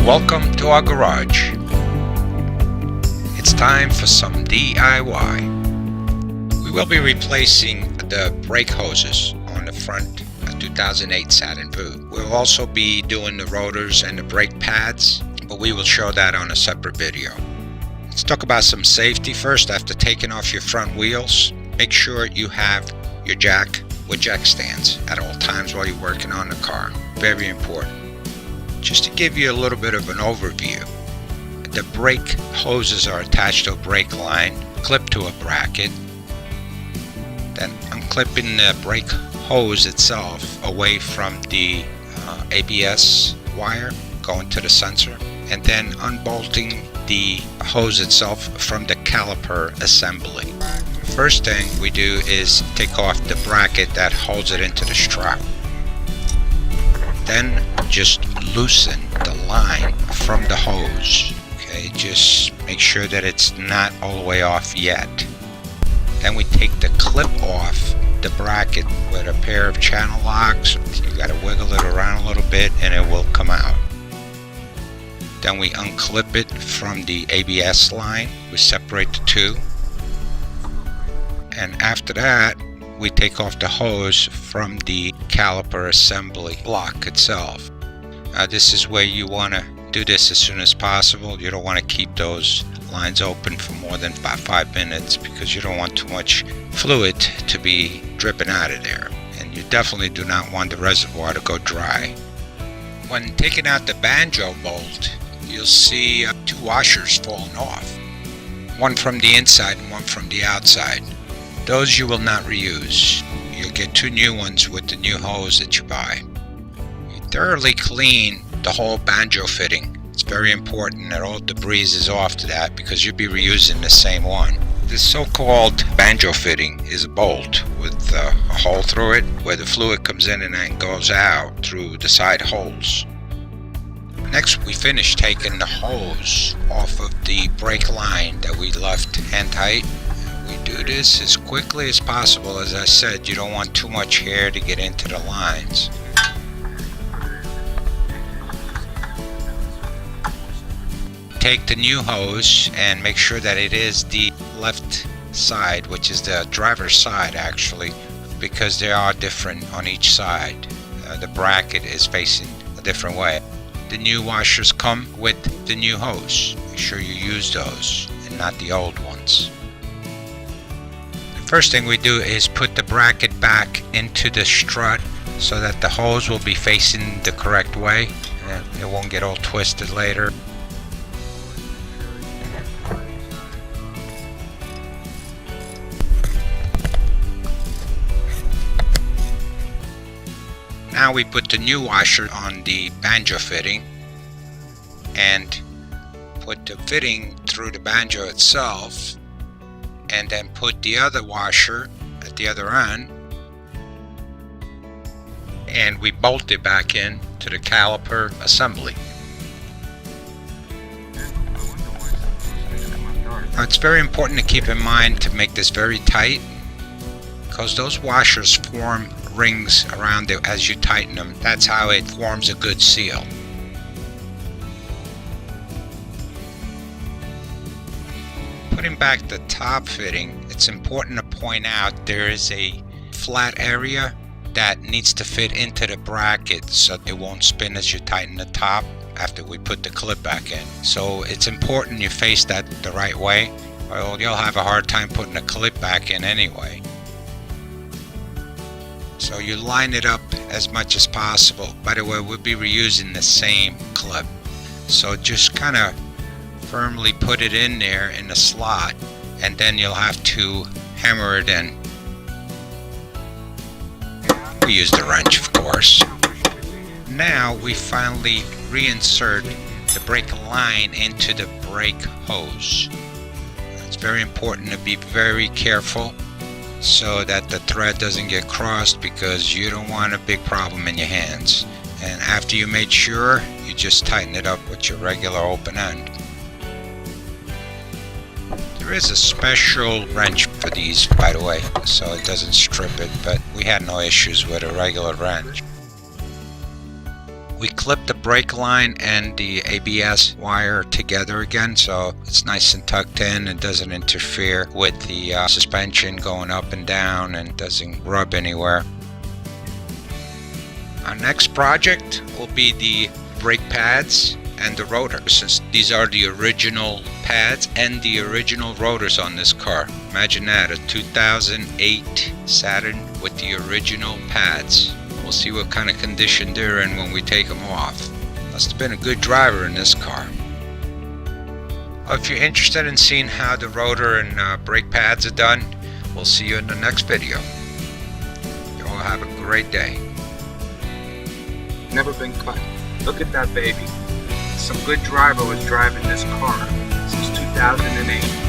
Welcome to our garage. It's time for some DIY. We will be replacing the brake hoses on the front 2008 Saturn Vue. We'll also be doing the rotors and the brake pads, but we will show that on a separate video. Let's talk about some safety first. After taking off your front wheels, make sure you have your jack with jack stands at all times while you're working on the car. Very important. Just to give you a little bit of an overview, the brake hoses are attached to a brake line, clipped to a bracket. Then I'm clipping the brake hose itself away from the ABS wire going to the sensor, and then unbolting the hose itself from the caliper assembly. First thing we do is take off the bracket that holds it into the strap. Then just loosen the line from the hose. Okay, just make sure that it's not all the way off yet. Then we take the clip off the bracket with a pair of channel locks. You got to wiggle it around a little bit and it will come out. Then we unclip it from the ABS line. We separate the two. And after that, we take off the hose from the caliper assembly block itself. This is where you want to do this as soon as possible. You don't want to keep those lines open for more than about 5 minutes because you don't want too much fluid to be dripping out of there. And you definitely do not want the reservoir to go dry. When taking out the banjo bolt, you'll see two washers falling off. One from the inside and one from the outside. Those you will not reuse. You'll get two new ones with the new hose that you buy. You thoroughly clean the whole banjo fitting. It's very important that all debris is off to that because you'll be reusing the same one. This so-called banjo fitting is a bolt with a hole through it where the fluid comes in and then goes out through the side holes. Next, we finish taking the hose off of the brake line that we left hand tight. We do this as quickly as possible. As I said, you don't want too much hair to get into the lines. Take the new hose and make sure that it is the left side, which is the driver's side actually, because they are different on each side. The bracket is facing a different way. The new washers come with the new hose. Make sure you use those and not the old ones. First thing we do is put the bracket back into the strut so that the hose will be facing the correct way and it won't get all twisted later. Now we put the new washer on the banjo fitting and put the fitting through the banjo itself, and then put the other washer at the other end, and we bolt it back in to the caliper assembly. Now it's very important to keep in mind to make this very tight because those washers form rings around it as you tighten them. That's how it forms a good seal. Putting back the top fitting, it's important to point out there is a flat area that needs to fit into the bracket so it won't spin as you tighten the top after we put the clip back in. So it's important you face that the right way, or you'll have a hard time putting the clip back in anyway. So you line it up as much as possible. By the way, we'll be reusing the same clip. So just kind of firmly put it in there in the slot, and then you'll have to hammer it in. We use the wrench, of course. Now we finally reinsert the brake line into the brake hose. It's very important to be very careful so that the thread doesn't get crossed because you don't want a big problem in your hands. And after you made sure, you just tighten it up with your regular open end. There is a special wrench for these, by the way, so it doesn't strip it, but we had no issues with a regular wrench. We clipped the brake line and the ABS wire together again, so it's nice and tucked in and doesn't interfere with the suspension going up and down and doesn't rub anywhere. Our next project will be the brake pads and the rotor, since these are the original pads and the original rotors on this car. Imagine that, a 2008 Saturn with the original pads. We'll see what kind of condition they're in when we take them off. Must have been a good driver in this car. If you're interested in seeing how the rotor and brake pads are done, we'll see you in the next video. You all have a great day. Never been cut. Look at that baby. Some good driver was driving this car since 2008.